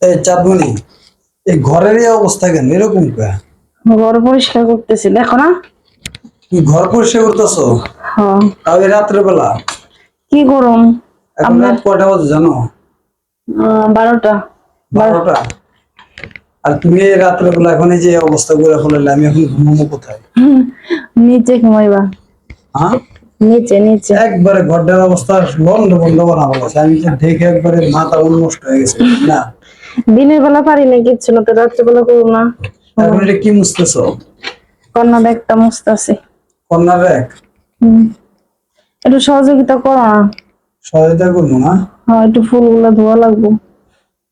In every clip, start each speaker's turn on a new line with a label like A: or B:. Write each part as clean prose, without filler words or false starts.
A: এই চাঁদমণি, এই ঘরের এই অবস্থা কেন এরকম কা?
B: ঘর পরিষ্কার করতেছি, দেখো না?
A: তুমি ঘর পরিষ্কার করতেছো?
B: হ্যাঁ।
A: তাও এই রাত্রে বেলা?
B: কি গরম।
A: এখন
B: আমরা
A: রাত কয়টা বাজে জানো?
B: 12টা।
A: 12টা। আর তুমি এই রাত্রে বেলা এখন এই যে অবস্থা করে ফেলালে, আমি এখন ঘুমাবো কোথায়?
B: নিচে ঘুমাইবা।
A: হ্যাঁ,
B: নিচে নিচে।
A: একবারে ঘরটার অবস্থা বন্ধ বন্ধ বানাবো আছে। আমি তো দেখে একবারে মাথা নষ্ট হয়ে গেছে না।
B: দিনের বেলা পারি না কিচ্ছু না, তো রাত্রে বেলা করবো না।
A: এখন এটা কি মুছতেছো?
B: কন্যা ব্যাগটা মুছতেছি।
A: কন্যার র্যাক?
B: একটু সহযোগিতা করো না।
A: সহায়তা করবো না?
B: হ্যাঁ, একটু ফুলগুলো ধোয়া লাগবে।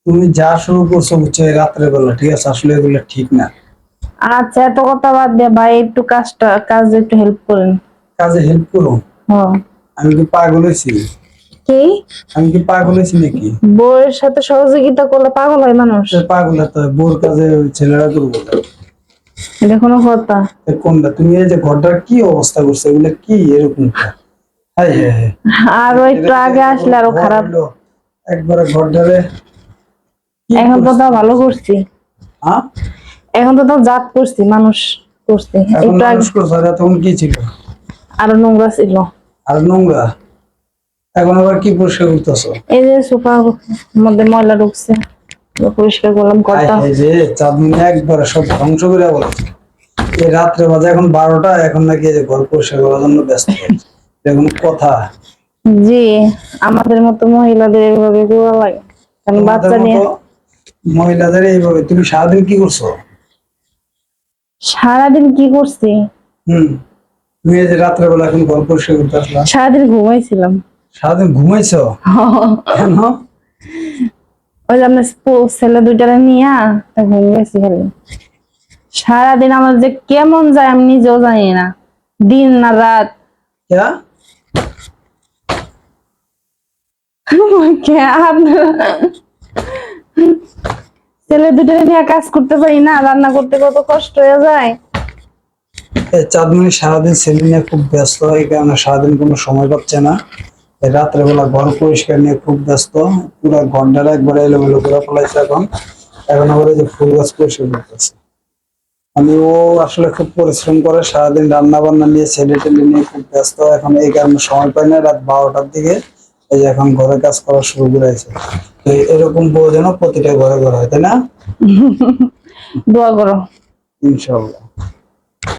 A: তুমি যা শুরু করছো বুঝছো এই রাত্রে বেলা, ঠিক আছে? আসলে এগুলো ঠিক না।
B: আচ্ছা, এত কথা বাদ দিয়ে ভাই একটু কাজে একটু হেল্প করেন।
A: কাজে হেল্প করো?
B: হ্যাঁ।
A: আমি কি পাগল হয়েছি?
B: কি?
A: আমি কি পাগল হয়েছি নাকি?
B: বউয়ের সাথে সহযোগিতা করলে পাগল হয় মানুষ?
A: পাগল তো বোর কাজে ছেলেরা করবো?
B: এটা কোনো কথা?
A: কোনটা? তুমি এই যে ঘরটার কি অবস্থা করছো, এগুলো কি এরকম? হাই হ্যাঁ হ্যাঁ,
B: আরো একটু আগে আসলে আরো খারাপ।
A: একবারে ঘরটারে কি
B: এখন তো
A: করছো?
B: তাও ভালো করছি।
A: হ্যাঁ,
B: এখন তো তাও জাত করছি, মানুষ করছি।
A: এখন
B: একটু আগে
A: মানুষ করছো, আর তখন কি ছিল?
B: আরো নোংরা ছিল।
A: আর নোংরা? এখন আবার কি পরিষ্কার করতেছো?
B: এই যে সোফার মধ্যে ময়লা ঢুকছে, পরিষ্কার করলাম ঘরটা।
A: এই যে চাঁদনি একবারে সব ধ্বংস করে বলেছে। এই রাত্রে বাজে এখন 12টা, এখন নাকি এই যে ঘর পরিষ্কার করার জন্য ব্যস্ত। এরকম কথা?
B: জি, আমাদের মতো মহিলাদের এভাবে করা লাগে, কারণ
A: তোমাদের
B: বাচ্চা নিয়ে।
A: মতো মহিলাদের এইভাবে? তুমি সারাদিন কি করছো?
B: সারাদিন কি করছি?
A: হুম, তুমি এই যে রাত্রে বেলা এখন ঘর পরিষ্কার করতে আসলা?
B: সারাদিন ঘুমাইছিলাম।
A: সারাদিন ঘুমাইছো? কেন?
B: ওই যে আমরা ছেলে দুইটারে নিয়ে ঘুমাইছি খালি। সারাদিন আমার যে কেমন যায় আমি নিজেও জানি না, দিন না রাত।
A: क्या?
B: ছেলে দুইটারে নিয়ে কাজ করতে পারি না, রান্না করতে কত কষ্ট হয়ে যায়।
A: এই চাঁদমণি সারাদিন ছেলে নিয়ে খুব ব্যস্ত, এই কারণে সারাদিন কোনো সময় পাচ্ছে না। এই রাত্রেবেলা ঘর পরিষ্কার নিয়ে খুব ব্যস্ত। পুরো ঘরটারে একবারে এলোমেলো করে ফেলাইছে। এখন এখন আবার এই যে ফুল গাছ পরিষ্কার করতেছে। ও আসলে খুব পরিশ্রম করে, সারাদিন রান্না বান্না নিয়ে ছেলে টেলে নিয়ে খুব ব্যস্ত। এখন এই কারণে সময় পায় না। রাত 12টার দিকে এই যে এখন ঘরের কাজ করা শুরু করেছে। তো এরকম বউ যেন প্রতিটা ঘরে ঘরে হয়, তাই না?
B: দোয়া করো।
A: ইনশাল্লাহ।